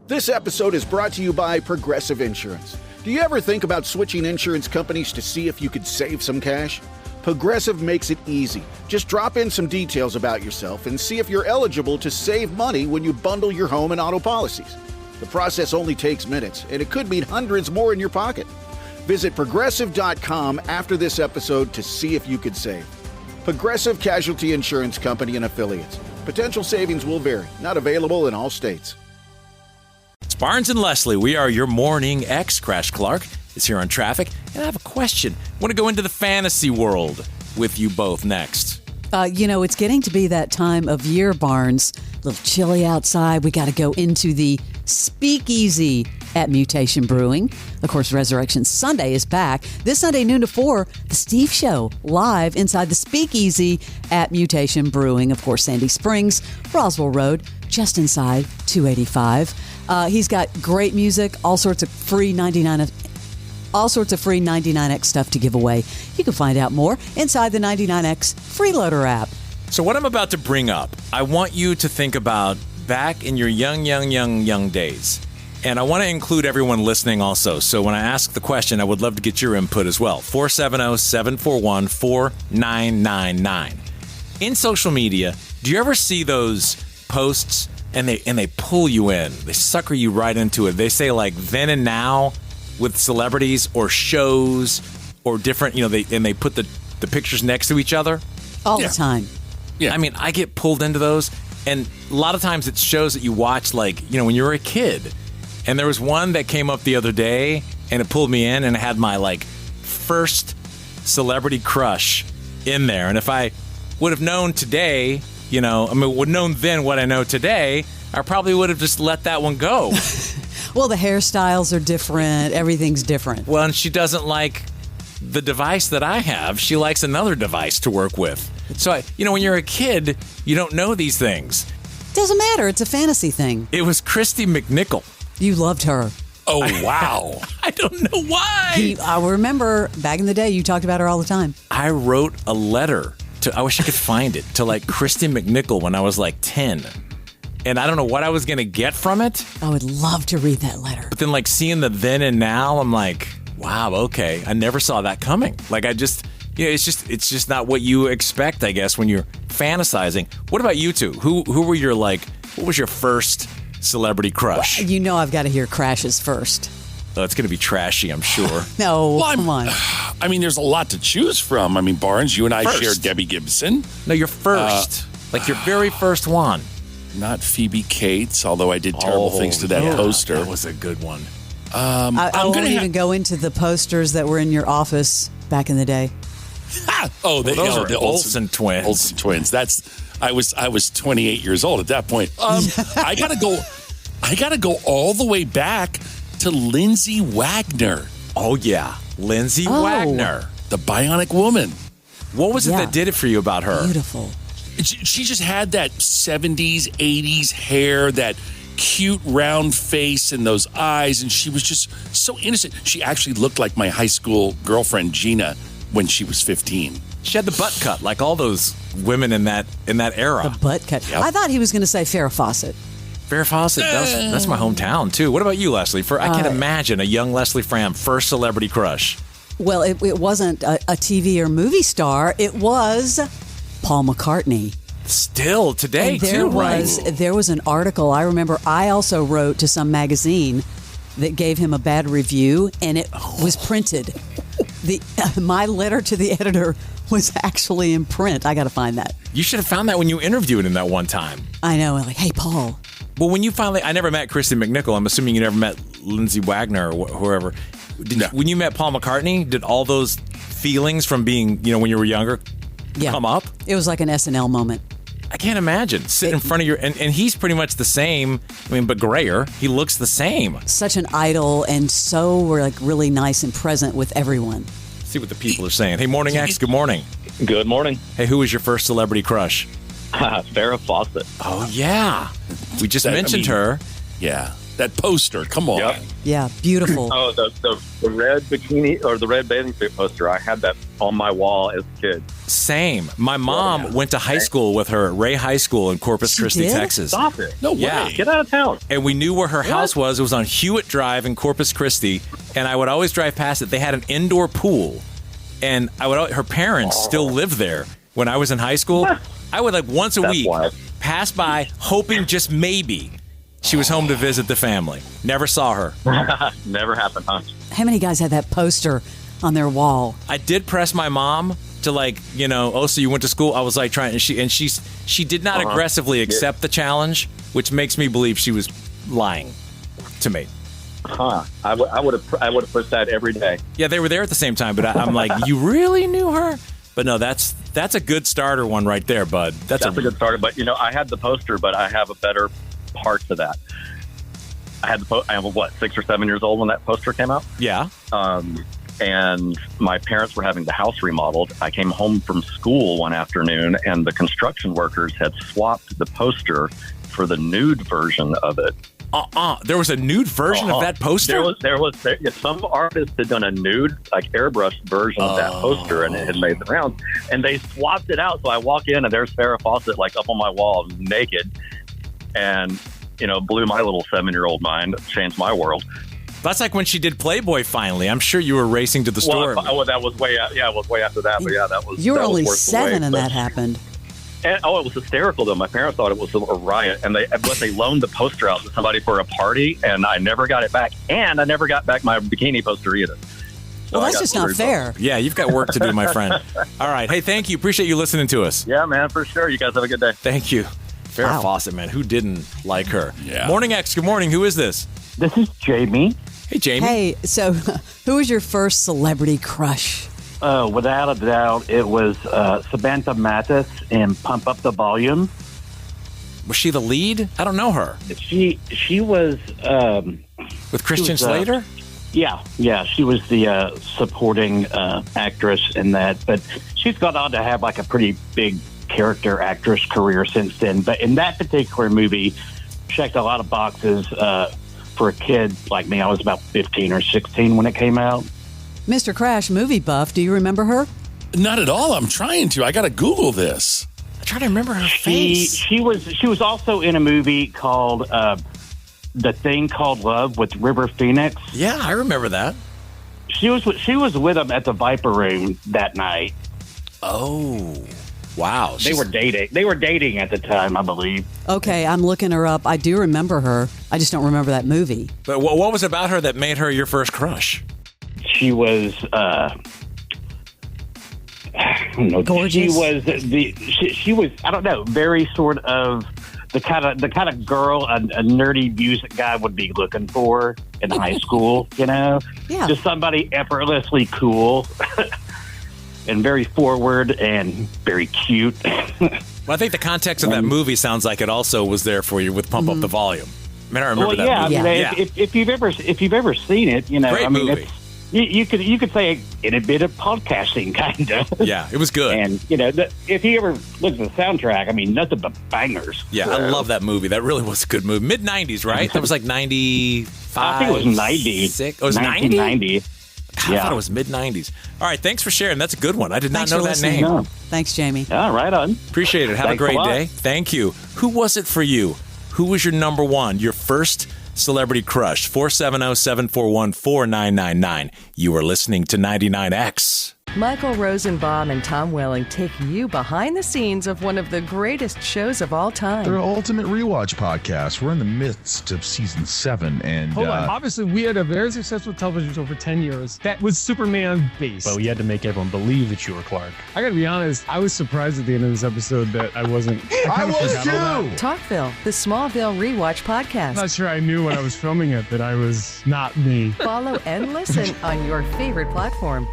This episode is brought to you by Progressive Insurance. Do you ever think about switching insurance companies to see if you could save some cash? Progressive makes it easy. Just drop in some details about yourself and see if you're eligible to save money when you bundle your home and auto policies. The process only takes minutes, and it could mean hundreds more in your pocket. Visit Progressive.com after this episode to see if you could save. Progressive Casualty Insurance Company and Affiliates. Potential savings will vary. Not available in all states. It's Barnes and Leslie. We are your morning ex. Crash Clark is here on traffic, and I have a question. I want to go into the fantasy world with you both next. It's getting to be that time of year, Barnes. A little chilly outside. We got to go into the speakeasy at Mutation Brewing. Of course, Resurrection Sunday is back. This Sunday, noon to 4, The Steve Show, live inside the speakeasy at Mutation Brewing. Of course, Sandy Springs, Roswell Road, just inside 285. He's got great music, all sorts of free 99X stuff to give away. You can find out more inside the 99X Freeloader app. So what I'm about to bring up, I want you to think about back in your young days. And I want to include everyone listening also. So when I ask the question, I would love to get your input as well. 470-741-4999. In social media, do you ever see those posts and they pull you in? They sucker you right into it. They say like then and now with celebrities or shows or different, they put the pictures next to each other. All the time. Yeah. I mean, I get pulled into those. And a lot of times it's shows that you watch like, when you were a kid. And there was one that came up the other day and it pulled me in and it had my like first celebrity crush in there. And if I would have known today, would have known then what I know today, I probably would have just let that one go. Well, the hairstyles are different. Everything's different. Well, and she doesn't like the device that I have. She likes another device to work with. So, when you're a kid, you don't know these things. Doesn't matter. It's a fantasy thing. It was Christy McNichol. You loved her. Oh, wow. I don't know why. I remember back in the day, you talked about her all the time. I wrote a letter I wish I could find it, to like Christy McNichol when I was like 10. And I don't know what I was going to get from it. I would love to read that letter. But then like seeing the then and now, I'm like, wow, okay. I never saw that coming. Like it's just not what you expect, I guess, when you're fantasizing. What about you two? Who were your what was your first celebrity crush? Well, I've got to hear Crash's first. Oh, it's going to be trashy, I'm sure. No, come on. I mean, there's a lot to choose from. I mean, Barnes, you and I shared Debbie Gibson. No, you're first. your very first one. Not Phoebe Cates, although I did terrible things to that poster. That was a good one. I won't even go into the posters that were in your office back in the day. Those are the Olsen twins. Olsen twins. I was 28 years old at that point. I gotta go all the way back to Lindsay Wagner. Oh yeah, Lindsay Wagner, the Bionic Woman. What was it that did it for you about her? Beautiful. She just had that 70s, 80s hair, that cute round face and those eyes, and she was just so innocent. She actually looked like my high school girlfriend Gina when she was 15. She had the butt cut like all those women in that era. The butt cut. Yep. I thought he was going to say Farrah Fawcett. Farrah Fawcett, that's my hometown too. What about you, Leslie? I can't imagine a young Leslie Fram first celebrity crush. Well, it wasn't a TV or movie star. It was Paul McCartney. Still today, there was an article. I remember I also wrote to some magazine that gave him a bad review, and it was printed. My letter to the editor was actually in print. I got to find that. You should have found that when you interviewed him that one time. I know. Like, hey, Paul. Well, when you I never met Christy McNichol. I'm assuming you never met Lindsay Wagner or whoever. When you met Paul McCartney, did all those feelings from being, when you were younger come up? It was like an SNL moment. I can't imagine sitting in front of and he's pretty much the same, but grayer. He looks the same. Such an idol, and so we're really nice and present with everyone. See what the people are saying. Hey, Morning X, good morning. Good morning. Hey, who was your first celebrity crush? Farrah Fawcett. Oh, yeah. We just mentioned her. Yeah. That poster. Come on. Yep. Yeah, beautiful. Oh, the red bikini or the red bathing suit poster. I had that on my wall as a kid. Same. My mom went to high school with her at Ray High School in Corpus She Christi, did? Texas. Stop it. No Yeah. way. Get out of town. And we knew where her house was. It was on Hewitt Drive in Corpus Christi. And I would always drive past it. They had an indoor pool. And her parents still lived there when I was in high school. I would once a That's week wild. pass by hoping just maybe she was home to visit the family. Never saw her. Never happened, huh? How many guys had that poster on their wall? I did press my mom to so you went to school? I was trying, and she did not aggressively accept the challenge, which makes me believe she was lying to me. Huh? I would have pushed that every day. Yeah, they were there at the same time, but I'm like, you really knew her? But no, that's a good starter one right there, bud. That's a good starter. But I had the poster, but I have a better part to that. I was 6 or 7 years old when that poster came out. Yeah. And my parents were having the house remodeled. I came home from school one afternoon, and the construction workers had swapped the poster for the nude version of it. There was a nude version of that poster? Some artist had done a nude, airbrushed version of that poster, and it had made the rounds. And they swapped it out. So I walk in, and there's Farrah Fawcett up on my wall, naked, and blew my little 7-year-old mind, changed my world. That's like when she did Playboy finally. I'm sure you were racing to the store. Well, that was way out. Yeah, it was way after that. But yeah, that was. You were that was only worth the 7 wait, and but- that happened. And, it was hysterical though. My parents thought it was a riot, and they loaned the poster out to somebody for a party, and I never got it back, and I never got back my bikini poster either. So Well, that's just not fair. Yeah, you've got work to do, my friend. All right. Hey, thank you. Appreciate you listening to us. Yeah, man, for sure. You guys have a good day. Thank you. Farrah Wow. Fawcett, man. Who didn't like her? Yeah. Morning X. Good morning. Who is this? This is Jamie. Hey, Jamie. Hey, so who was your first celebrity crush? Without a doubt, it was Samantha Mathis in Pump Up the Volume. Was she the lead? I don't know her. She was With Christian was, Slater? yeah. She was the supporting actress in that, but she's gone on to have a pretty big character actress career since then. But in that particular movie, checked a lot of boxes for a kid like me. I was about 15 or 16 when it came out. Mr. Crash, movie buff. Do you remember her? Not at all. I'm trying to. I got to Google this. I'm trying to remember her face. She was also in a movie called The Thing Called Love with River Phoenix. Yeah, I remember that. She was with him at the Viper Room that night. Oh, wow. They were dating at the time, I believe. Okay, I'm looking her up. I do remember her. I just don't remember that movie. But what was about her that made her your first crush? She was I don't know. Gorgeous. She was I don't know, very sort of the kind of girl a nerdy music guy would be looking for in high school, Yeah. Just somebody effortlessly cool and very forward and very cute. Well, I think the context of that movie sounds like it also was there for you with Pump Up the Volume. I mean, I remember that movie. I mean, Yeah. if you've ever seen it, Great movie. it's, you could say it had been a podcasting kind of. Yeah, it was good. And if you ever look at the soundtrack, I mean, nothing but bangers. Yeah, I love that movie. That really was a good movie. Mid-90s, right? That was 95. I think it was 90. 6. Oh, it was 90? 1990. I thought it was mid-90s. All right, thanks for sharing. That's a good one. I did Thanks not know for that listening. name. No. Thanks, Jamie. Oh, right on. Appreciate it. Have Thanks a a great lot. day. Thank you. Who was it for you? Who was your number one? Your first celebrity crush? 470-741-4999. You are listening to 99X. Michael Rosenbaum and Tom Welling take you behind the scenes of one of the greatest shows of all They're time. an ultimate rewatch podcast. We're in the midst of season 7, and Hold on. Obviously, we had a very successful television show for 10 years that was Superman based. But we had to make everyone believe that you were Clark. I gotta be honest, I was surprised at the end of this episode that I wasn't. I kinda was forgot all that. too. Talkville, the Smallville rewatch I'm podcast. not sure I knew when I was filming it that I was not me. Follow and listen on your favorite platform.